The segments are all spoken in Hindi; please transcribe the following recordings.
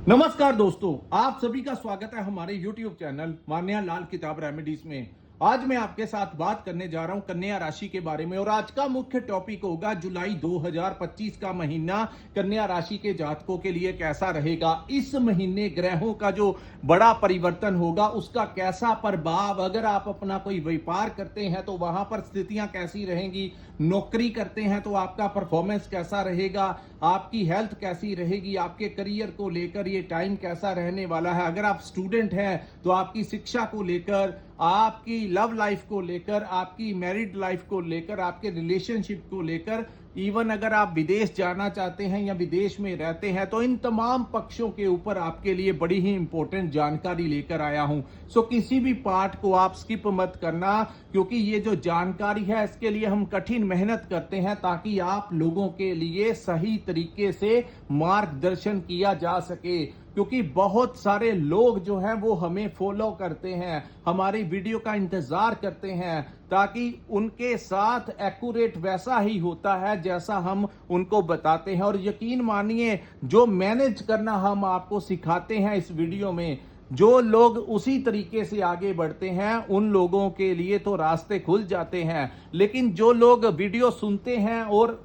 नमस्कार दोस्तों, आप सभी का स्वागत है हमारे YouTube चैनल मान्या लाल किताब रेमेडीज में। आज मैं आपके साथ बात करने जा रहा हूं कन्या राशि के बारे में और आज का मुख्य टॉपिक होगा जुलाई 2025 का महीना कन्या राशि के जातकों के लिए कैसा रहेगा। इस महीने ग्रहों का जो बड़ा परिवर्तन होगा उसका कैसा प्रभाव, अगर आप अपना कोई व्यापार करते हैं तो वहां पर स्थितियां कैसी रहेंगी, नौकरी करते हैं तो आपका परफॉर्मेंस कैसा रहेगा, आपकी हेल्थ कैसी रहेगी, आपके करियर को लेकर ये टाइम कैसा रहने वाला है। अगर आप स्टूडेंट हैं तो आपकी शिक्षा को लेकर, आपकी लव लाइफ को लेकर, आपकी मैरिड लाइफ को लेकर, आपके रिलेशनशिप को लेकर, इवन अगर आप विदेश जाना चाहते हैं या विदेश में रहते हैं तो इन तमाम पक्षों के ऊपर आपके लिए बड़ी ही इंपॉर्टेंट जानकारी लेकर आया हूं। सो किसी भी पार्ट को आप स्किप मत करना, क्योंकि ये जो जानकारी है इसके लिए हम कठिन मेहनत करते हैं ताकि आप लोगों के लिए सही तरीके से मार्गदर्शन किया जा सके। क्योंकि बहुत सारे लोग जो हैं वो हमें फॉलो करते हैं, हमारी वीडियो का इंतजार करते हैं ताकि उनके साथ एक्यूरेट वैसा ही होता है जैसा हम उनको बताते हैं। और यकीन मानिए, जो मैनेज करना हम आपको सिखाते हैं इस वीडियो में, जो लोग उसी तरीके से आगे बढ़ते हैं उन लोगों के लिए तो रास्ते खुल जाते हैं। लेकिन जो लोग वीडियो सुनते हैं और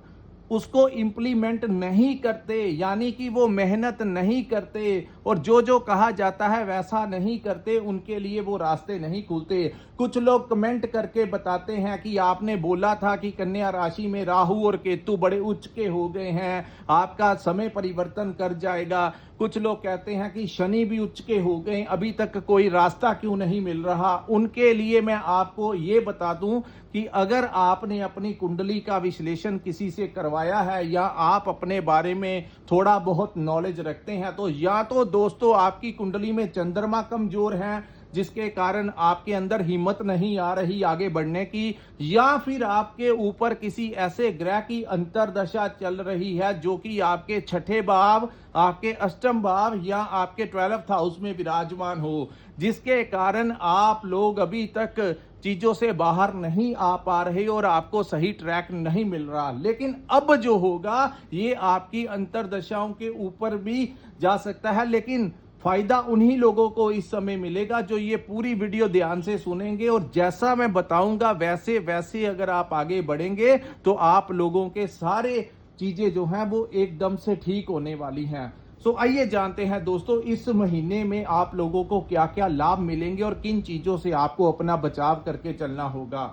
उसको इंप्लीमेंट नहीं करते, यानी कि वो मेहनत नहीं करते और जो जो कहा जाता है वैसा नहीं करते, उनके लिए वो रास्ते नहीं खुलते। कुछ लोग कमेंट करके बताते हैं कि आपने बोला था कि कन्या राशि में राहु और केतु बड़े उच्च के हो गए हैं, आपका समय परिवर्तन कर जाएगा। कुछ लोग कहते हैं कि शनि भी उच्च के हो गए, अभी तक कोई रास्ता क्यों नहीं मिल रहा। उनके लिए मैं आपको ये बता दूं कि अगर आपने अपनी कुंडली का विश्लेषण किसी से करवाया है या आप अपने बारे में थोड़ा बहुत नॉलेज रखते हैं तो या तो दोस्तों आपकी कुंडली में चंद्रमा कमजोर है जिसके कारण आपके अंदर हिम्मत नहीं आ रही आगे बढ़ने की, या फिर आपके ऊपर किसी ऐसे ग्रह की अंतरदशा चल रही है जो कि आपके छठे भाव, आपके अष्टम भाव या आपके 12th हाउस में विराजमान हो, जिसके कारण आप लोग अभी तक चीजों से बाहर नहीं आ पा रहे और आपको सही ट्रैक नहीं मिल रहा। लेकिन अब जो होगा ये आपकी अंतरदशाओं के ऊपर भी जा सकता है, लेकिन फायदा उन्हीं लोगों को इस समय मिलेगा जो ये पूरी वीडियो ध्यान से सुनेंगे और जैसा मैं बताऊंगा वैसे वैसे अगर आप आगे बढ़ेंगे तो आप लोगों के सारे चीजें जो हैं वो एकदम से ठीक होने वाली हैं। सो आइए जानते हैं दोस्तों इस महीने में आप लोगों को क्या क्या लाभ मिलेंगे और किन चीजों से आपको अपना बचाव करके चलना होगा।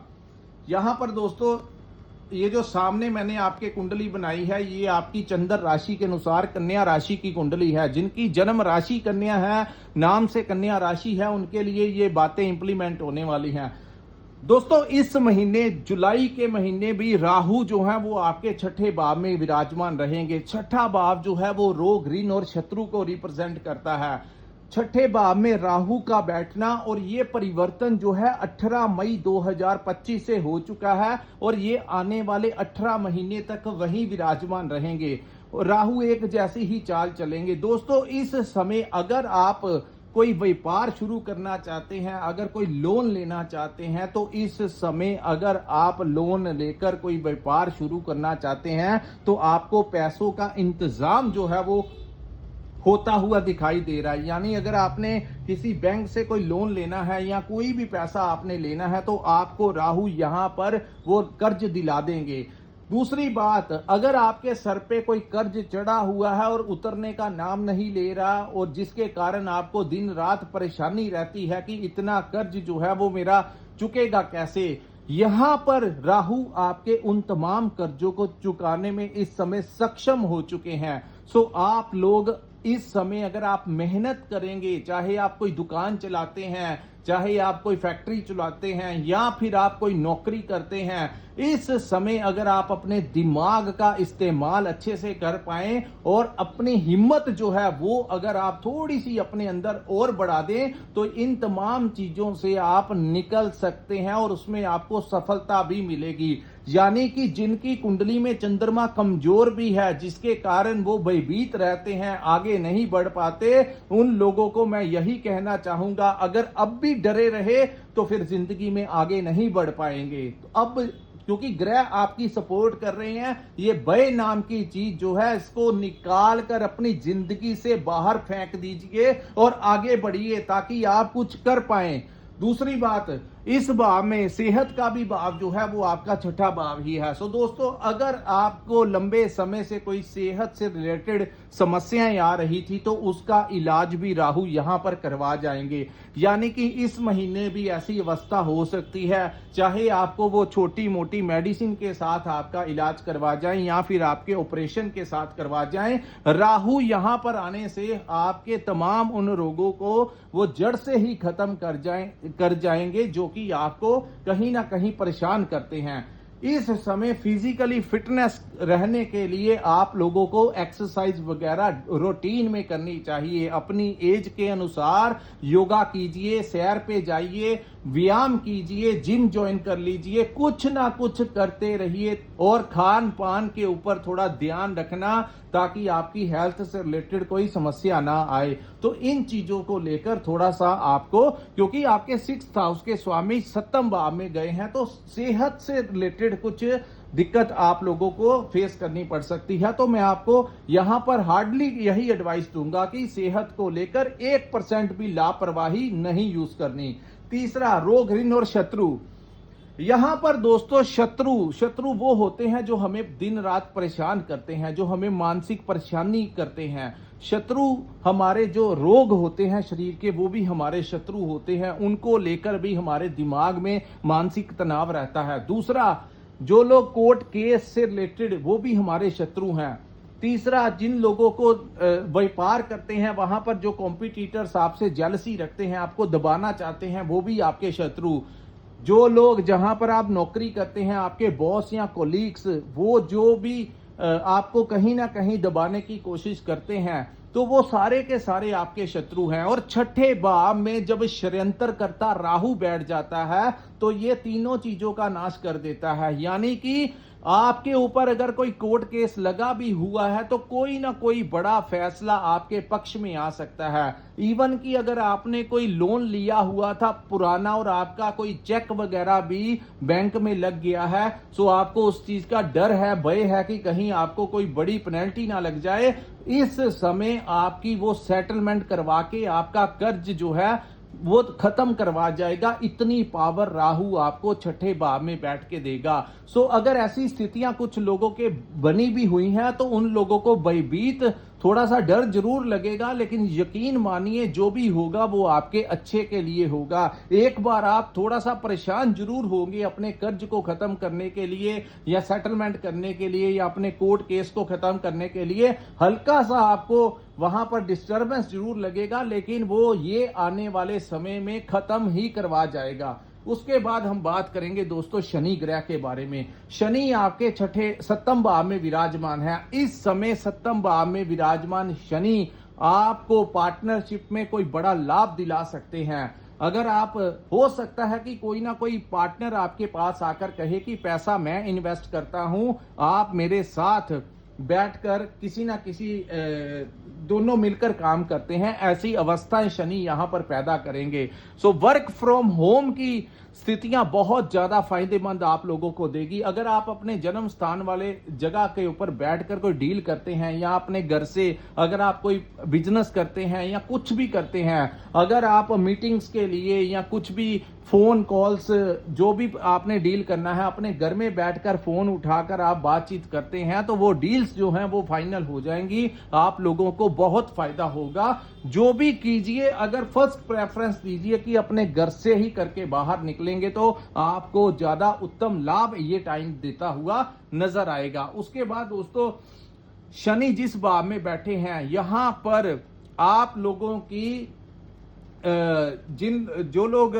यहां पर दोस्तों ये जो सामने मैंने आपके कुंडली बनाई है ये आपकी चंद्र राशि के अनुसार कन्या राशि की कुंडली है। जिनकी जन्म राशि कन्या है, नाम से कन्या राशि है, उनके लिए ये बातें इंप्लीमेंट होने वाली हैं। दोस्तों इस महीने जुलाई के महीने भी राहु जो है वो आपके छठे भाव में विराजमान रहेंगे। छठा भाव जो है वो रोग, ऋण और शत्रु को रिप्रेजेंट करता है। छठे भाव में राहु का बैठना और ये परिवर्तन जो है 18 मई 2025 से हो चुका है और ये आने वाले 18 महीने तक वहीं विराजमान रहेंगे। राहु एक जैसी ही चाल चलेंगे। दोस्तों इस समय अगर आप कोई व्यापार शुरू करना चाहते हैं, अगर कोई लोन लेना चाहते हैं तो इस समय अगर आप लोन लेकर कोई व्यापार शुरू करना चाहते हैं तो आपको पैसों का इंतजाम जो है वो होता हुआ दिखाई दे रहा है। यानी अगर आपने किसी बैंक से कोई लोन लेना है या कोई भी पैसा आपने लेना है तो आपको राहु यहां पर वो कर्ज दिला देंगे। दूसरी बात, अगर आपके सर पे कोई कर्ज चढ़ा हुआ है और उतरने का नाम नहीं ले रहा और जिसके कारण आपको दिन रात परेशानी रहती है कि इतना कर्ज जो है वो मेरा चुकेगा कैसे, यहां पर राहु आपके उन तमाम कर्जों को चुकाने में इस समय सक्षम हो चुके हैं। सो आप लोग इस समय अगर आप मेहनत करेंगे, चाहे आप कोई दुकान चलाते हैं, चाहे आप कोई फैक्ट्री चलाते हैं या फिर आप कोई नौकरी करते हैं, इस समय अगर आप अपने दिमाग का इस्तेमाल अच्छे से कर पाएं और अपनी हिम्मत जो है वो अगर आप थोड़ी सी अपने अंदर और बढ़ा दें तो इन तमाम चीजों से आप निकल सकते हैं और उसमें आपको सफलता भी मिलेगी। यानी कि जिनकी कुंडली में चंद्रमा कमजोर भी है जिसके कारण वो भयभीत रहते हैं, आगे नहीं बढ़ पाते, उन लोगों को मैं यही कहना चाहूंगा अगर अब भी डरे रहे तो फिर जिंदगी में आगे नहीं बढ़ पाएंगे। तो अब क्योंकि ग्रह आपकी सपोर्ट कर रहे हैं। ये भय नाम की चीज जो है इसको निकाल कर अपनी जिंदगी से बाहर फेंक दीजिए और आगे बढ़िए ताकि आप कुछ कर पाए। दूसरी बात, इस भाव में सेहत का भी भाव जो है वो आपका छठा भाव ही है। सो दोस्तों, अगर आपको लंबे समय से कोई सेहत से रिलेटेड समस्याएं आ रही थी तो उसका इलाज भी राहु यहां पर करवा जाएंगे। यानी कि इस महीने भी ऐसी अवस्था हो सकती है, चाहे आपको वो छोटी मोटी मेडिसिन के साथ आपका इलाज करवा जाएं या फिर आपके ऑपरेशन के साथ करवा जाएं, राहु यहां पर आने से आपके तमाम उन रोगों को वो जड़ से ही खत्म कर जाएंगे जो कि आपको कहीं ना कहीं परेशान करते हैं। इस समय फिजिकली फिटनेस रहने के लिए आप लोगों को एक्सरसाइज वगैरह रूटीन में करनी चाहिए। अपनी एज के अनुसार योगा कीजिए, सैर पे जाइए, व्यायाम कीजिए, जिम ज्वाइन कर लीजिए, कुछ ना कुछ करते रहिए और खान पान के ऊपर थोड़ा ध्यान रखना ताकि आपकी हेल्थ से रिलेटेड कोई समस्या ना आए। तो इन चीजों को लेकर थोड़ा सा आपको, क्योंकि आपके 6th हाउस के स्वामी 7वें भाव में गए हैं, तो सेहत से रिलेटेड कुछ दिक्कत आप लोगों को फेस करनी पड़ सकती है। तो मैं आपको यहां पर हार्डली यही एडवाइस दूंगा कि सेहत को लेकर 1% भी लापरवाही नहीं यूज करनी। तीसरा, रोग ऋण और शत्रु। यहां पर दोस्तों शत्रु वो होते हैं जो हमें दिन रात परेशान करते हैं, जो हमें मानसिक परेशानी करते हैं। शत्रु हमारे जो रोग होते हैं शरीर के, वो भी हमारे शत्रु होते हैं, उनको लेकर भी हमारे दिमाग में मानसिक तनाव रहता है। दूसरा, जो लोग कोर्ट केस से रिलेटेड, वो भी हमारे शत्रु हैं। तीसरा, जिन लोगों को व्यापार करते हैं वहां पर जो कॉम्पिटिटर्स आपसे जेलसी रखते हैं, आपको दबाना चाहते हैं, वो भी आपके शत्रु। जो लोग, जहां पर आप नौकरी करते हैं, आपके बॉस या कोलीग्स, वो जो भी आपको कहीं ना कहीं दबाने की कोशिश करते हैं, तो वो सारे के सारे आपके शत्रु हैं। और छठे भाव में जब षड्यंत्र करता राहु बैठ जाता है तो ये तीनों चीजों का नाश कर देता है। यानी कि आपके ऊपर अगर कोई कोर्ट केस लगा भी हुआ है तो कोई ना कोई बड़ा फैसला आपके पक्ष में आ सकता है। इवन कि अगर आपने कोई लोन लिया हुआ था पुराना और आपका कोई चेक वगैरह भी बैंक में लग गया है, तो आपको उस चीज का डर है, भय है कि कहीं आपको कोई बड़ी पेनल्टी ना लग जाए। इस समय आपकी वो सेटलमेंट करवा के आपका कर्ज जो है वो खत्म करवा जाएगा। इतनी पावर राहु आपको छठे भाव में बैठ के देगा। सो अगर ऐसी स्थितियां कुछ लोगों के बनी भी हुई हैं तो उन लोगों को भयभीत, थोड़ा सा डर जरूर लगेगा, लेकिन यकीन मानिए जो भी होगा वो आपके अच्छे के लिए होगा। एक बार आप थोड़ा सा परेशान जरूर होंगे अपने कर्ज को खत्म करने के लिए या सेटलमेंट करने के लिए या अपने कोर्ट केस को खत्म करने के लिए, हल्का सा आपको वहां पर डिस्टर्बेंस जरूर लगेगा, लेकिन वो ये आने वाले समय में खत्म ही करवा जाएगा। उसके बाद हम बात करेंगे दोस्तों शनि ग्रह के बारे में। शनि आपके 7वें भाव में विराजमान है। इस समय 7वें भाव में विराजमान शनि आपको पार्टनरशिप में कोई बड़ा लाभ दिला सकते हैं। अगर आप, हो सकता है कि कोई ना कोई पार्टनर आपके पास आकर कहे कि पैसा मैं इन्वेस्ट करता हूं, आप मेरे साथ बैठकर किसी ना किसी दोनों मिलकर काम करते हैं, ऐसी अवस्थाएं शनि यहां पर पैदा करेंगे। सो वर्क फ्रॉम होम की स्थितियां बहुत ज्यादा फायदेमंद आप लोगों को देगी। अगर आप अपने जन्म स्थान वाले जगह के ऊपर बैठकर कोई डील करते हैं या अपने घर से अगर आप कोई बिजनेस करते हैं या कुछ भी करते हैं, अगर आप मीटिंग्स के लिए या कुछ भी फोन कॉल्स जो भी आपने डील करना है, अपने घर में बैठकर फोन उठाकर आप बातचीत करते हैं, तो वो डील्स जो हैं वो फाइनल हो जाएंगी। आप लोगों को बहुत फायदा होगा। जो भी कीजिए, अगर फर्स्ट प्रेफरेंस दीजिए कि अपने घर से ही करके बाहर निकलेंगे तो आपको ज्यादा उत्तम लाभ ये टाइम देता हुआ नजर आएगा। उसके बाद दोस्तों शनि जिस भाव में बैठे हैं, यहां पर आप लोगों की जो लोग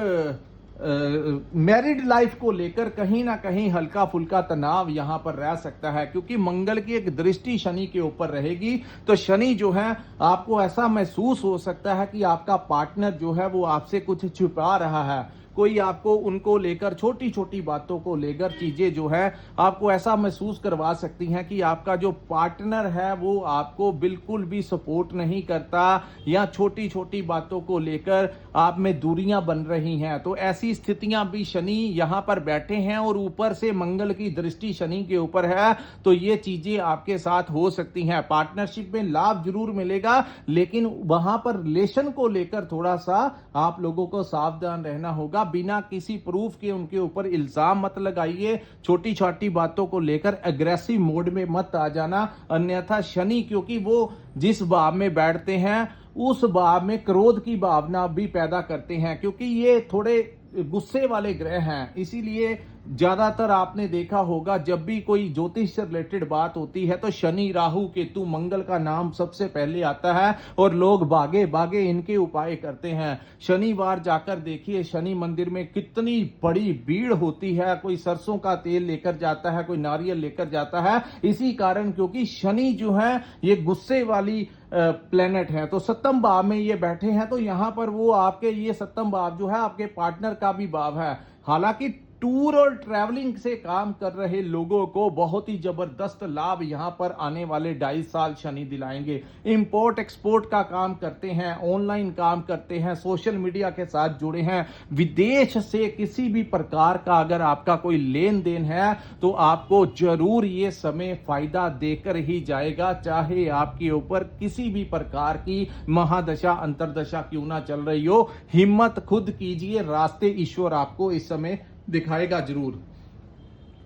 मैरिड लाइफ को लेकर कहीं ना कहीं हल्का फुल्का तनाव यहां पर रह सकता है, क्योंकि मंगल की एक दृष्टि शनि के ऊपर रहेगी। तो शनि जो है आपको ऐसा महसूस हो सकता है कि आपका पार्टनर जो है वो आपसे कुछ छुपा रहा है, कोई आपको उनको लेकर छोटी छोटी बातों को लेकर चीजें जो है आपको ऐसा महसूस करवा सकती हैं कि आपका जो पार्टनर है वो आपको बिल्कुल भी सपोर्ट नहीं करता, या छोटी छोटी बातों को लेकर आप में दूरियां बन रही हैं। तो ऐसी स्थितियां भी शनि यहां पर बैठे हैं और ऊपर से मंगल की दृष्टि शनि के ऊपर है, तो ये चीजें आपके साथ हो सकती हैं। पार्टनरशिप में लाभ जरूर मिलेगा, लेकिन वहां पर रिलेशन को लेकर थोड़ा सा आप लोगों को सावधान रहना होगा। बिना किसी प्रूफ के उनके ऊपर इल्जाम मत लगाइए, छोटी छोटी बातों को लेकर एग्रेसिव मोड में मत आ जाना, अन्यथा शनि क्योंकि वो जिस भाव में बैठते हैं उस भाव में क्रोध की भावना भी पैदा करते हैं, क्योंकि ये थोड़े गुस्से वाले ग्रह हैं। इसीलिए ज्यादातर आपने देखा होगा जब भी कोई ज्योतिष से रिलेटेड बात होती है तो शनि, राहु, केतु, मंगल का नाम सबसे पहले आता है और लोग भागे भागे इनके उपाय करते हैं। शनिवार जाकर देखिए शनि मंदिर में कितनी बड़ी भीड़ होती है, कोई सरसों का तेल लेकर जाता है, कोई नारियल लेकर जाता है। इसी कारण क्योंकि शनि जो है ये गुस्से वाली प्लेनेट है, तो सप्तम भाव में ये बैठे हैं, तो यहां पर वो आपके ये सप्तम भाव जो है आपके पार्टनर का भी भाव है। हालांकि टूर और ट्रैवलिंग से काम कर रहे लोगों को बहुत ही जबरदस्त लाभ यहां पर आने वाले 2.5 साल शनि दिलाएंगे। इंपोर्ट एक्सपोर्ट का काम करते हैं, ऑनलाइन काम करते हैं, सोशल मीडिया के साथ जुड़े हैं, विदेश से किसी भी प्रकार का अगर आपका कोई लेन देन है तो आपको जरूर ये समय फायदा देकर ही जाएगा, चाहे आपके ऊपर किसी भी प्रकार की महादशा अंतरदशा क्यों ना चल रही हो। हिम्मत खुद कीजिए, रास्ते ईश्वर आपको इस समय दिखाएगा जरूर।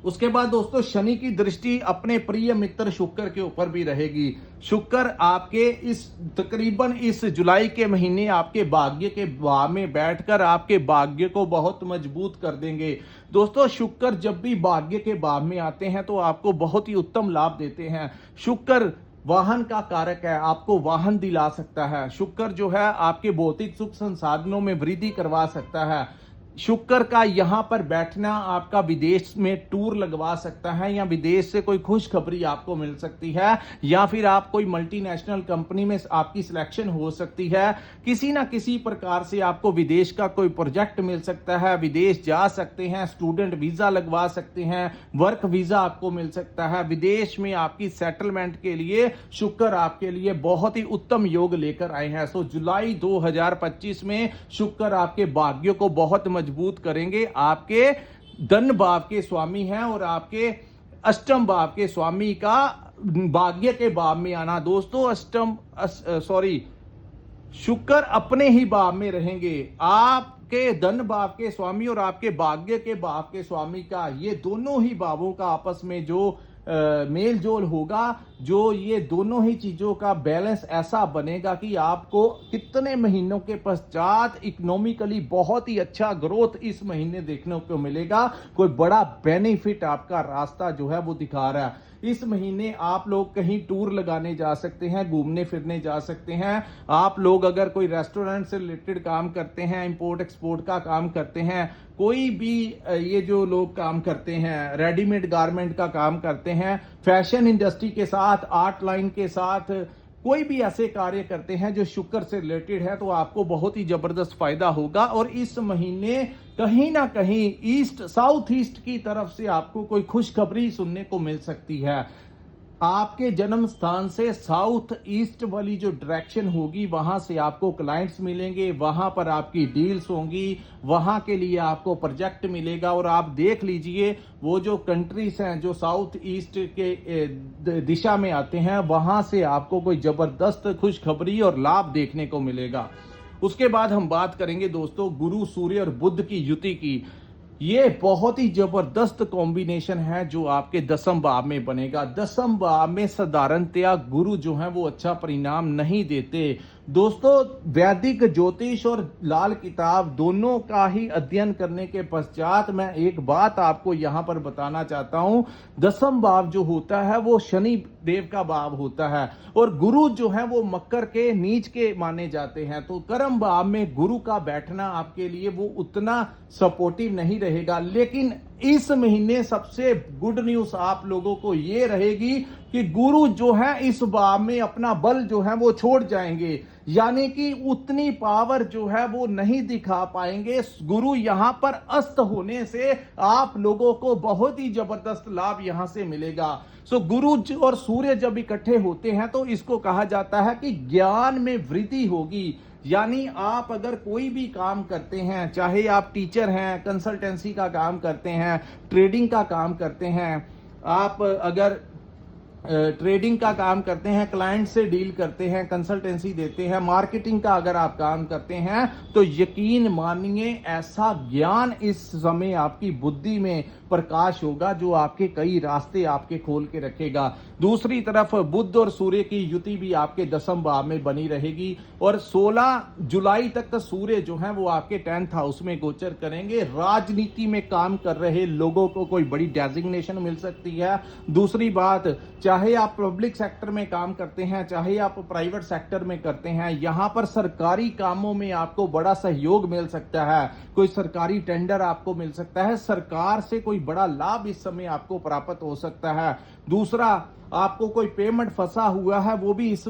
उसके बाद दोस्तों शनि की दृष्टि अपने प्रिय मित्र शुक्र के ऊपर भी रहेगी। शुक्र आपके इस तकरीबन इस जुलाई के महीने आपके भाग्य के भाव में बैठकर आपके भाग्य को बहुत मजबूत कर देंगे। दोस्तों शुक्र जब भी भाग्य के भाव में आते हैं तो आपको बहुत ही उत्तम लाभ देते हैं। शुक्र वाहन का कारक है, आपको वाहन दिला सकता है। शुक्र जो है आपके भौतिक सुख संसाधनों में वृद्धि करवा सकता है। शुक्र का यहां पर बैठना आपका विदेश में टूर लगवा सकता है, या विदेश से कोई खुशखबरी आपको मिल सकती है, या फिर आप कोई मल्टीनेशनल कंपनी में आपकी सिलेक्शन हो सकती है। किसी ना किसी प्रकार से आपको विदेश का कोई प्रोजेक्ट मिल सकता है, विदेश जा सकते हैं, स्टूडेंट वीजा लगवा सकते हैं, वर्क वीजा आपको मिल सकता है। विदेश में आपकी सेटलमेंट के लिए शुक्र आपके लिए बहुत ही उत्तम योग लेकर आए हैं। सो जुलाई 2025 में शुक्र आपके भाग्य को बहुत मजबूत करेंगे। आपके धन भाव के स्वामी हैं और आपके अष्टम भाव के स्वामी का भाग्य के भाव में आना। दोस्तों शुक्र अपने ही भाव में रहेंगे। आपके धन भाव के स्वामी और आपके भाग्य के भाव के स्वामी का ये दोनों ही भावों का आपस में जो मेल जोल होगा, जो ये दोनों ही चीजों का बैलेंस ऐसा बनेगा कि आपको कितने महीनों के पश्चात इकोनॉमिकली बहुत ही अच्छा ग्रोथ इस महीने देखने को मिलेगा। कोई बड़ा बेनिफिट आपका रास्ता जो है वो दिखा रहा है। इस महीने आप लोग कहीं टूर लगाने जा सकते हैं, घूमने फिरने जा सकते हैं। आप लोग अगर कोई रेस्टोरेंट से रिलेटेड काम करते हैं, इंपोर्ट एक्सपोर्ट का काम करते हैं, कोई भी ये जो लोग काम करते हैं, रेडीमेड गारमेंट का काम करते हैं, फैशन इंडस्ट्री के साथ, आर्ट लाइन के साथ कोई भी ऐसे कार्य करते हैं जो शुक्र से रिलेटेड है, तो आपको बहुत ही जबरदस्त फायदा होगा। और इस महीने कहीं ना कहीं ईस्ट साउथ ईस्ट की तरफ से आपको कोई खुशखबरी सुनने को मिल सकती है। आपके जन्म स्थान से साउथ ईस्ट वाली जो डायरेक्शन होगी वहां से आपको क्लाइंट्स मिलेंगे, वहां पर आपकी डील्स होंगी, वहां के लिए आपको प्रोजेक्ट मिलेगा। और आप देख लीजिए वो जो कंट्रीज हैं जो साउथ ईस्ट के दिशा में आते हैं, वहां से आपको कोई जबरदस्त खुशखबरी और लाभ देखने को मिलेगा। उसके बाद हम बात करेंगे दोस्तों गुरु, सूर्य और बुध की युति की। ये बहुत ही जबरदस्त कॉम्बिनेशन है जो आपके दसम भाव में बनेगा। दसम भाव में साधारणतया गुरु जो है वो अच्छा परिणाम नहीं देते। दोस्तों वैदिक ज्योतिष और लाल किताब दोनों का ही अध्ययन करने के पश्चात मैं एक बात आपको यहां पर बताना चाहता हूं। दसम भाव जो होता है वो शनि देव का भाव होता है, और गुरु जो है वो मकर के नीच के माने जाते हैं। तो कर्म भाव में गुरु का बैठना आपके लिए वो उतना सपोर्टिव नहीं रहेगा। लेकिन इस महीने सबसे गुड न्यूज आप लोगों को यह रहेगी कि गुरु जो है इस भाव में अपना बल जो है वो छोड़ जाएंगे, यानी कि उतनी पावर जो है वो नहीं दिखा पाएंगे। गुरु यहां पर अस्त होने से आप लोगों को बहुत ही जबरदस्त लाभ यहां से मिलेगा। गुरु और सूर्य जब इकट्ठे होते हैं तो इसको कहा जाता है कि ज्ञान में वृद्धि होगी। यानी आप अगर कोई भी काम करते हैं, चाहे आप टीचर हैं, कंसल्टेंसी का काम करते हैं, ट्रेडिंग का काम करते हैं, आप अगर ट्रेडिंग का काम करते हैं, क्लाइंट से डील करते हैं, कंसल्टेंसी देते हैं, मार्केटिंग का अगर आप काम करते हैं, तो यकीन मानिए ऐसा ज्ञान इस समय आपकी बुद्धि में प्रकाश होगा जो आपके कई रास्ते आपके खोल के रखेगा। दूसरी तरफ बुध और सूर्य की युति भी आपके 10वें भाव में बनी रहेगी और 16 जुलाई तक सूर्य जो है वो आपके 10th हाउस में गोचर करेंगे। राजनीति में काम कर रहे लोगों को कोई बड़ी डेजिग्नेशन मिल सकती है। दूसरी बात, चाहे आप पब्लिक सेक्टर में काम करते हैं, चाहे आप प्राइवेट सेक्टर में करते हैं, यहां पर सरकारी कामों में आपको बड़ा सहयोग मिल सकता है। कोई सरकारी टेंडर आपको मिल सकता है, सरकार से कोई बड़ा लाभ इस समय आपको प्राप्त हो सकता है। दूसरा, आपको कोई पेमेंट फंसा हुआ है वो भी इस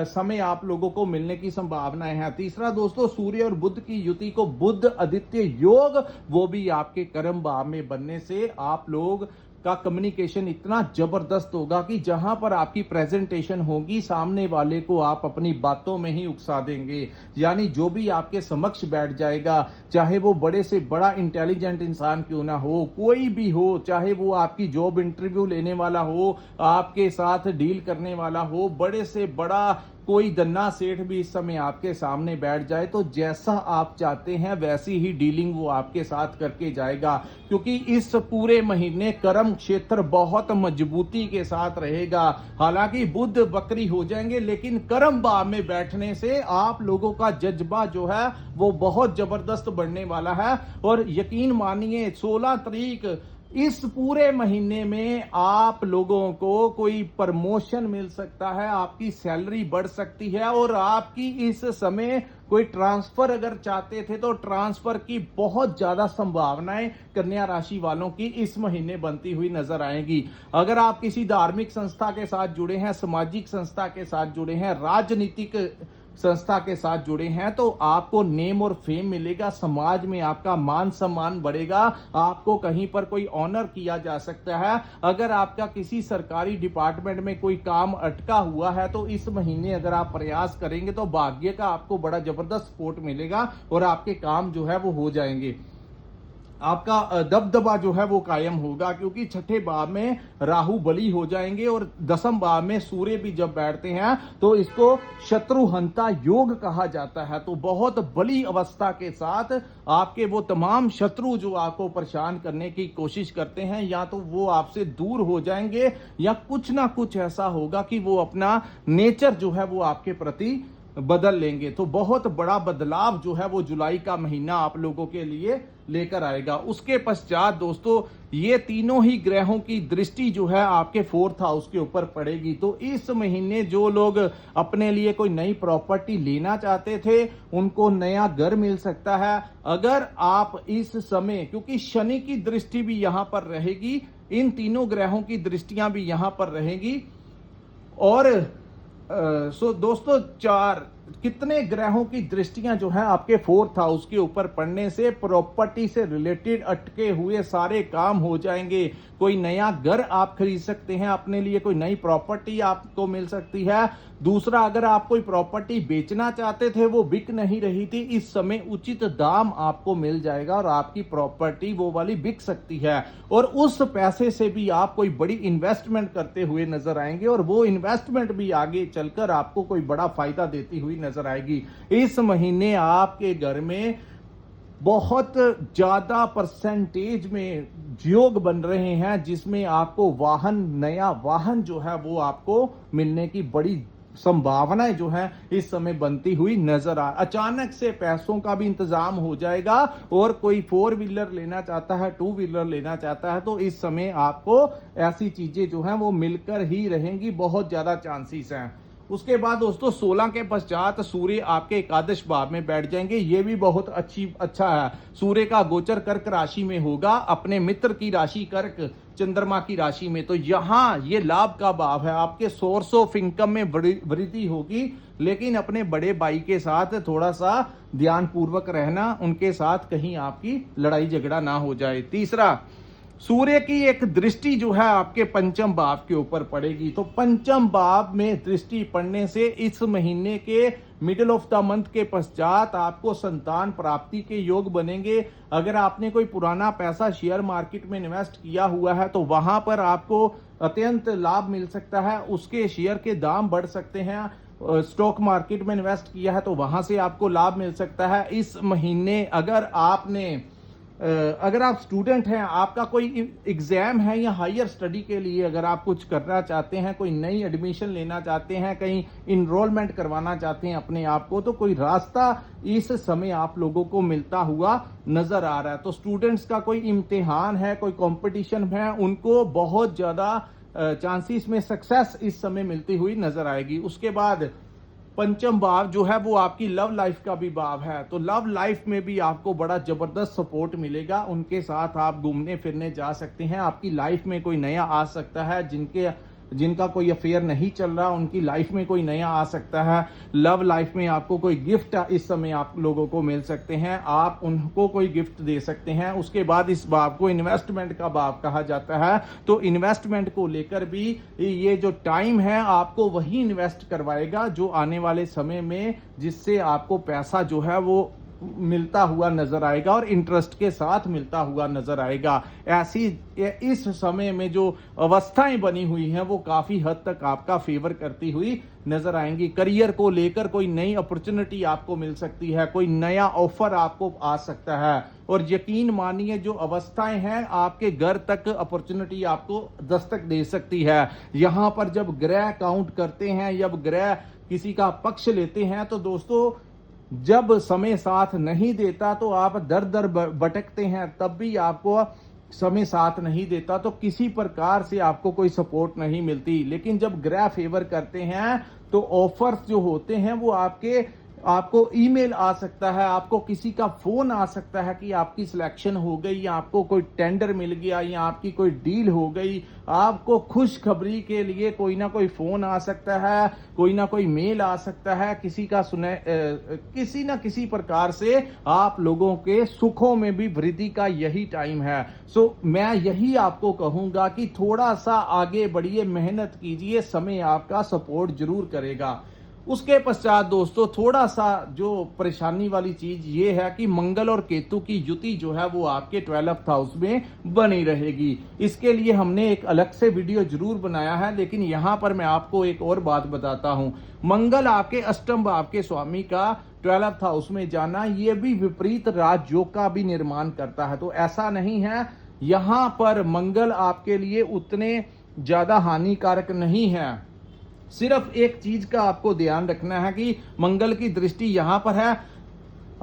समय आप लोगों को मिलने की संभावनाएं हैं। तीसरा दोस्तों, सूर्य और बुध की युति को बुध आदित्य योग वो भी आपके कर्म भाव में बनने से आप लोग का कम्युनिकेशन इतना जबरदस्त होगा कि जहां पर आपकी प्रेजेंटेशन होगी सामने वाले को आप अपनी बातों में ही उकसा देंगे। यानी जो भी आपके समक्ष बैठ जाएगा, चाहे वो बड़े से बड़ा इंटेलिजेंट इंसान क्यों ना हो, कोई भी हो, चाहे वो आपकी जॉब इंटरव्यू लेने वाला हो, आपके साथ डील करने वाला हो, बड़े से बड़ा कोई दन्ना सेठ भी इस समय आपके सामने बैठ जाए तो जैसा आप चाहते हैं वैसी ही डीलिंग वो आपके साथ करके जाएगा। क्योंकि इस पूरे महीने कर्म क्षेत्र बहुत मजबूती के साथ रहेगा। हालांकि बुध वक्री हो जाएंगे, लेकिन कर्म भाव में बैठने से आप लोगों का जज्बा जो है वो बहुत जबरदस्त बढ़ने वाला है। और यकीन मानिए 16 तारीख इस पूरे महीने में आप लोगों को कोई प्रमोशन मिल सकता है, आपकी सैलरी बढ़ सकती है और आपकी इस समय कोई ट्रांसफर अगर चाहते थे तो ट्रांसफर की बहुत ज्यादा संभावनाएं कन्या राशि वालों की इस महीने बनती हुई नजर आएगी। अगर आप किसी धार्मिक संस्था के साथ जुड़े हैं, सामाजिक संस्था के साथ जुड़े हैं, राजनीतिक संस्था के साथ जुड़े हैं, तो आपको नेम और फेम मिलेगा, समाज में आपका मान सम्मान बढ़ेगा, आपको कहीं पर कोई ऑनर किया जा सकता है। अगर आपका किसी सरकारी डिपार्टमेंट में कोई काम अटका हुआ है तो इस महीने अगर आप प्रयास करेंगे तो भाग्य का आपको बड़ा जबरदस्त सपोर्ट मिलेगा और आपके काम जो है वो हो जाएंगे। आपका दबदबा जो है वो कायम होगा, क्योंकि छठे भाव में राहु बली हो जाएंगे और 10वें भाव में सूर्य भी जब बैठते हैं तो इसको शत्रुहंता योग कहा जाता है। तो बहुत बली अवस्था के साथ आपके वो तमाम शत्रु जो आपको परेशान करने की कोशिश करते हैं, या तो वो आपसे दूर हो जाएंगे या कुछ ना कुछ ऐसा होगा कि वो अपना नेचर जो है वो आपके प्रति बदल लेंगे। तो बहुत बड़ा बदलाव जो है वो जुलाई का महीना आप लोगों के लिए लेकर आएगा। उसके पश्चात दोस्तों ये तीनों ही ग्रहों की दृष्टि जो है आपके 4th हाउस के ऊपर पड़ेगी। तो इस महीने जो लोग अपने लिए कोई नई प्रॉपर्टी लेना चाहते थे उनको नया घर मिल सकता है। अगर आप इस समय, क्योंकि शनि की दृष्टि भी यहां पर रहेगी, इन तीनों ग्रहों की दृष्टियां भी यहां पर रहेंगी और दोस्तों कितने ग्रहों की दृष्टियां जो है आपके 4th हाउस के ऊपर पड़ने से प्रॉपर्टी से रिलेटेड अटके हुए सारे काम हो जाएंगे। कोई नया घर आप खरीद सकते हैं अपने लिए, कोई नई प्रॉपर्टी आपको मिल सकती है। दूसरा, अगर आप कोई प्रॉपर्टी बेचना चाहते थे वो बिक नहीं रही थी, इस समय उचित दाम आपको मिल जाएगा और आपकी प्रॉपर्टी वो वाली बिक सकती है और उस पैसे से भी आप कोई बड़ी इन्वेस्टमेंट करते हुए नजर आएंगे और वो इन्वेस्टमेंट भी आगे चलकर आपको कोई बड़ा फायदा देती हुई नजर आएगी। इस महीने आपके घर में बहुत ज्यादा परसेंटेज में योग बन रहे हैं जिसमें आपको नया वाहन जो है वो आपको मिलने की बड़ी संभावनाएं जो है इस समय बनती हुई नजर अचानक से पैसों का भी इंतजाम हो जाएगा और कोई 4 व्हीलर लेना चाहता है, 2 व्हीलर लेना चाहता है तो इस समय आपको ऐसी चीजें जो हैं वो मिलकर ही रहेंगी, बहुत ज्यादा चांसेस हैं। उसके बाद दोस्तों 16 के पश्चात सूर्य आपके एकादश भाव में बैठ जाएंगे, ये भी बहुत अच्छा है। सूर्य का गोचर कर्क राशि में होगा, अपने मित्र की राशि कर्क, चंद्रमा की राशि में। तो यहां ये लाभ का भाव है, आपके सोर्स ऑफ इनकम में वृद्धि होगी, लेकिन अपने बड़े भाई के साथ थोड़ा सा ध्यान पूर्वक रहना, उनके साथ कहीं आपकी लड़ाई झगड़ा ना हो जाए। तीसरा, सूर्य की एक दृष्टि जो है आपके पंचम भाव के ऊपर पड़ेगी। तो पंचम भाव में दृष्टि पड़ने से इस महीने के मिडिल ऑफ द मंथ के पश्चात आपको संतान प्राप्ति के योग बनेंगे। अगर आपने कोई पुराना पैसा शेयर मार्केट में इन्वेस्ट किया हुआ है तो वहां पर आपको अत्यंत लाभ मिल सकता है, उसके शेयर के दाम बढ़ सकते हैं। स्टॉक मार्केट में इन्वेस्ट किया है तो वहां से आपको लाभ मिल सकता है। इस महीने अगर आप स्टूडेंट हैं, आपका कोई एग्जाम है या हायर स्टडी के लिए अगर आप कुछ करना चाहते हैं, कोई नई एडमिशन लेना चाहते हैं, कहीं इनरोलमेंट करवाना चाहते हैं अपने आप को, तो कोई रास्ता इस समय आप लोगों को मिलता हुआ नजर आ रहा है। तो स्टूडेंट्स का कोई इम्तिहान है, कोई कंपटीशन है, उनको बहुत ज्यादा चांसेस में सक्सेस इस समय मिलती हुई नजर आएगी। उसके बाद पंचम भाव जो है वो आपकी लव लाइफ का भी भाव है। तो लव लाइफ में भी आपको बड़ा जबरदस्त सपोर्ट मिलेगा, उनके साथ आप घूमने फिरने जा सकते हैं। आपकी लाइफ में कोई नया आ सकता है, जिनका कोई अफेयर नहीं चल रहा उनकी लाइफ में कोई नया आ सकता है। लव लाइफ में आपको कोई गिफ्ट इस समय आप लोगों को मिल सकते हैं, आप उनको कोई गिफ्ट दे सकते हैं। उसके बाद इस भाव को इन्वेस्टमेंट का भाव कहा जाता है। तो इन्वेस्टमेंट को लेकर भी ये जो टाइम है आपको वही इन्वेस्ट करवाएगा जो आने वाले समय में, जिससे आपको पैसा जो है वो मिलता हुआ नजर आएगा और इंटरेस्ट के साथ मिलता हुआ नजर आएगा। ऐसी इस समय में जो अवस्थाएं बनी हुई हैं वो काफी हद तक आपका फेवर करती हुई नजर आएंगी। करियर को लेकर कोई नई अपॉर्चुनिटी आपको मिल सकती है, कोई नया ऑफर आपको आ सकता है, और यकीन मानिए जो अवस्थाएं हैं आपके घर तक अपॉर्चुनिटी आपको दस्तक दे सकती है। यहां पर जब ग्रह काउंट करते हैं, जब ग्रह किसी का पक्ष लेते हैं, तो दोस्तों जब समय साथ नहीं देता तो आप दर दर भटकते हैं, तब भी आपको समय साथ नहीं देता तो किसी प्रकार से आपको कोई सपोर्ट नहीं मिलती। लेकिन जब ग्रह फेवर करते हैं तो ऑफर्स जो होते हैं वो आपको ईमेल आ सकता है, आपको किसी का फोन आ सकता है कि आपकी सिलेक्शन हो गई, या आपको कोई टेंडर मिल गया, या आपकी कोई डील हो गई। आपको खुशखबरी के लिए कोई ना कोई फोन आ सकता है, कोई ना कोई मेल आ सकता है, किसी ना किसी प्रकार से आप लोगों के सुखों में भी वृद्धि का यही टाइम है। सो मैं यही आपको कहूंगा कि थोड़ा सा आगे बढ़िए, मेहनत कीजिए, समय आपका सपोर्ट जरूर करेगा। उसके पश्चात दोस्तों थोड़ा सा जो परेशानी वाली चीज ये है कि मंगल और केतु की युति जो है वो आपके 12th हाउस में बनी रहेगी। इसके लिए हमने एक अलग से वीडियो जरूर बनाया है, लेकिन यहां पर मैं आपको एक और बात बताता हूं। मंगल आपके अष्टम भाव के स्वामी का 12th हाउस में जाना, ये भी विपरीत राजयोग का भी निर्माण करता है। तो ऐसा नहीं है, यहां पर मंगल आपके लिए उतने ज्यादा हानिकारक नहीं है। सिर्फ एक चीज का आपको ध्यान रखना है कि मंगल की दृष्टि यहां पर है,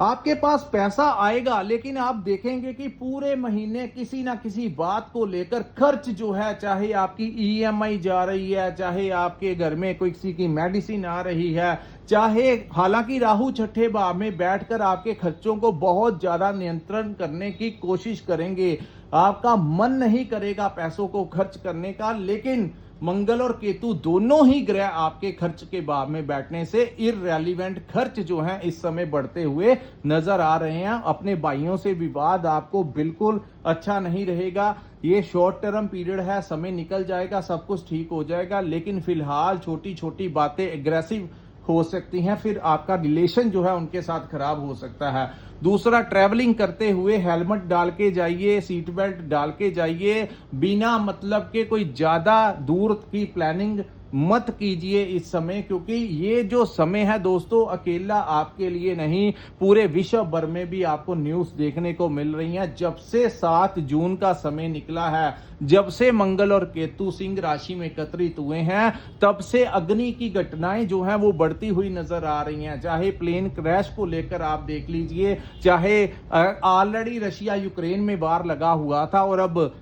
आपके पास पैसा आएगा, लेकिन आप देखेंगे कि पूरे महीने किसी ना किसी बात को लेकर खर्च जो है, चाहे आपकी ईएमआई जा रही है, चाहे आपके घर में कोई किसी की मेडिसिन आ रही है, चाहे हालांकि राहु छठे भाव में बैठकर आपके खर्चों को बहुत ज्यादा नियंत्रण करने की कोशिश करेंगे, आपका मन नहीं करेगा पैसों को खर्च करने का। लेकिन मंगल और केतु दोनों ही ग्रह आपके खर्च के भाव में बैठने से इररेलीवेंट खर्च जो हैं इस समय बढ़ते हुए नजर आ रहे हैं। अपने भाइयों से विवाद आपको बिल्कुल अच्छा नहीं रहेगा। ये शॉर्ट टर्म पीरियड है, समय निकल जाएगा, सब कुछ ठीक हो जाएगा, लेकिन फिलहाल छोटी छोटी बातें एग्रेसिव हो सकती हैं, फिर आपका रिलेशन जो है उनके साथ खराब हो सकता है। दूसरा, ट्रैवलिंग करते हुए हेलमेट डाल के जाइए, सीट बेल्ट डाल के जाइए, बिना मतलब के कोई ज्यादा दूर की प्लानिंग मत कीजिए इस समय, क्योंकि ये जो समय है दोस्तों अकेला आपके लिए नहीं, पूरे विश्व भर में भी आपको न्यूज देखने को मिल रही है। जब से 7 जून का समय निकला है, जब से मंगल और केतु सिंह राशि में एकत्रित हुए हैं, तब से अग्नि की घटनाएं जो हैं वो बढ़ती हुई नजर आ रही हैं। चाहे प्लेन क्रैश को लेकर आप देख लीजिए, चाहे ऑलरेडी रशिया यूक्रेन में वार लगा हुआ था और अब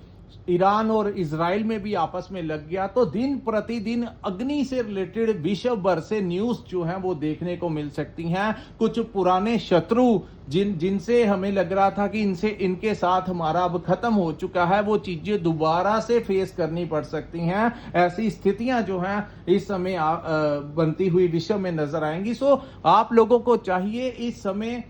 ईरान और इजराइल में भी आपस में लग गया, तो दिन प्रतिदिन अग्नि से रिलेटेड विश्व भर से न्यूज जो है वो देखने को मिल सकती हैं। कुछ पुराने शत्रु जिनसे हमें लग रहा था कि इनके साथ हमारा अब खत्म हो चुका है, वो चीजें दोबारा से फेस करनी पड़ सकती हैं। ऐसी स्थितियां जो हैं इस समय बनती हुई विश्व में नजर आएंगी। सो आप लोगों को चाहिए इस समय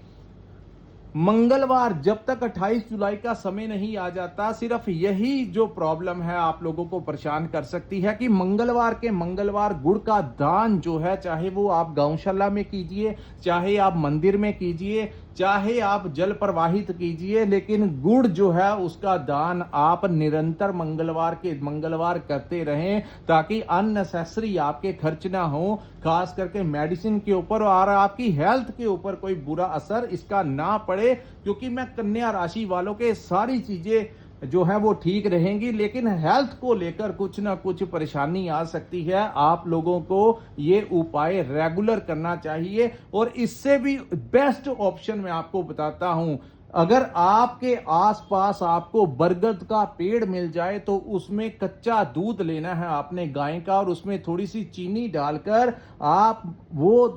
मंगलवार, जब तक 28 जुलाई का समय नहीं आ जाता, सिर्फ यही जो प्रॉब्लम है आप लोगों को परेशान कर सकती है कि मंगलवार गुड़ का दान जो है, चाहे वो आप गौशाला में कीजिए, चाहे आप मंदिर में कीजिए, चाहे आप जल प्रवाहित कीजिए, लेकिन गुड़ जो है उसका दान आप निरंतर मंगलवार करते रहें, ताकि अननेसेसरी आपके खर्च ना हो, खास करके मेडिसिन के ऊपर और आपकी हेल्थ के ऊपर कोई बुरा असर इसका ना पड़े। क्योंकि मैं कन्या राशि वालों के सारी चीजें जो है वो ठीक रहेंगी, लेकिन हेल्थ को लेकर कुछ ना कुछ परेशानी आ सकती है। आप लोगों को ये उपाय रेगुलर करना चाहिए। और इससे भी बेस्ट ऑप्शन मैं आपको बताता हूं, अगर आपके आसपास आपको बरगद का पेड़ मिल जाए तो उसमें कच्चा दूध लेना है आपने गाय का, और उसमें थोड़ी सी चीनी डालकर आप वो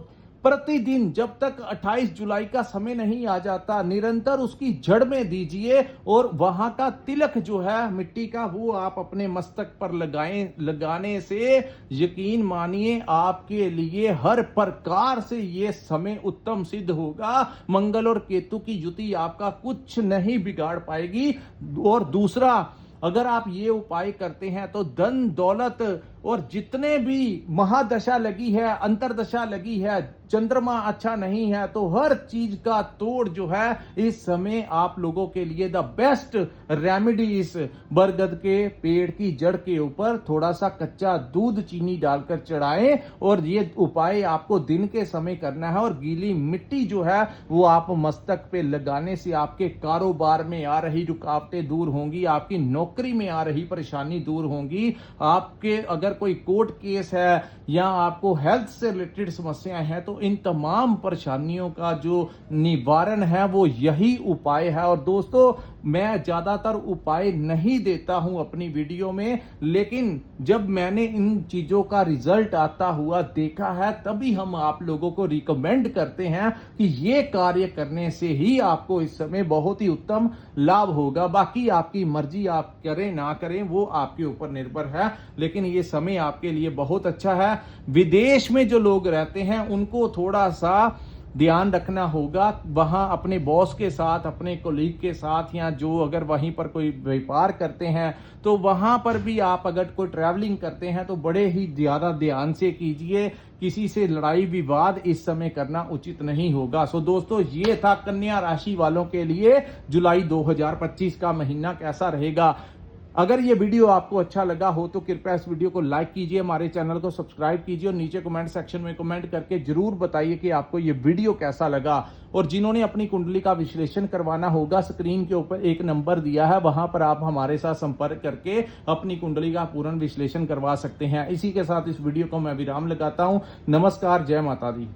प्रतिदिन जब तक 28 जुलाई का समय नहीं आ जाता निरंतर उसकी जड़ में दीजिए। और वहां का तिलक जो है मिट्टी का, वो आप अपने मस्तक पर लगाने से यकीन मानिए आपके लिए हर प्रकार से ये समय उत्तम सिद्ध होगा। मंगल और केतु की युति आपका कुछ नहीं बिगाड़ पाएगी। और दूसरा, अगर आप ये उपाय करते हैं तो धन दौलत और जितने भी महादशा लगी है, अंतरदशा लगी है, चंद्रमा अच्छा नहीं है, तो हर चीज का तोड़ जो है इस समय आप लोगों के लिए द बेस्ट रेमेडी इस बरगद के पेड़ की जड़ के ऊपर थोड़ा सा कच्चा दूध चीनी डालकर चढ़ाएं। और ये उपाय आपको दिन के समय करना है। और गीली मिट्टी जो है वो आप मस्तक पे लगाने से आपके कारोबार में आ रही रुकावटें दूर होंगी, आपकी नौकरी में आ रही परेशानी दूर होंगी। आपके अगर कोई कोर्ट केस है या आपको हेल्थ से रिलेटेड समस्याएं हैं, तो इन तमाम परेशानियों का जो निवारण है वो यही उपाय है। और दोस्तों, मैं ज्यादातर उपाय नहीं देता हूं अपनी वीडियो में, लेकिन जब मैंने इन चीजों का रिजल्ट आता हुआ देखा है, तभी हम आप लोगों को रिकमेंड करते हैं कि ये कार्य करने से ही आपको इस समय बहुत ही उत्तम लाभ होगा। बाकी आपकी मर्जी, आप करें ना करें वो आपके ऊपर निर्भर है, लेकिन ये समय आपके लिए बहुत अच्छा है। विदेश में जो लोग रहते हैं उनको थोड़ा सा ध्यान रखना होगा। वहां अपने बॉस के साथ, अपने कोलीग के साथ, या जो अगर वहीं पर कोई व्यापार करते हैं तो वहां पर भी आप अगर कोई ट्रैवलिंग करते हैं तो बड़े ही ज्यादा ध्यान से कीजिए। किसी से लड़ाई विवाद इस समय करना उचित नहीं होगा। सो दोस्तों, ये था कन्या राशि वालों के लिए जुलाई 2025 का महीना कैसा रहेगा। अगर ये वीडियो आपको अच्छा लगा हो तो कृपया इस वीडियो को लाइक कीजिए, हमारे चैनल को सब्सक्राइब कीजिए और नीचे कमेंट सेक्शन में कमेंट करके जरूर बताइए कि आपको ये वीडियो कैसा लगा। और जिन्होंने अपनी कुंडली का विश्लेषण करवाना होगा, स्क्रीन के ऊपर एक नंबर दिया है, वहां पर आप हमारे साथ संपर्क करके अपनी कुंडली का पूर्ण विश्लेषण करवा सकते हैं। इसी के साथ इस वीडियो को मैं विराम लगाता हूं। नमस्कार, जय माता दी।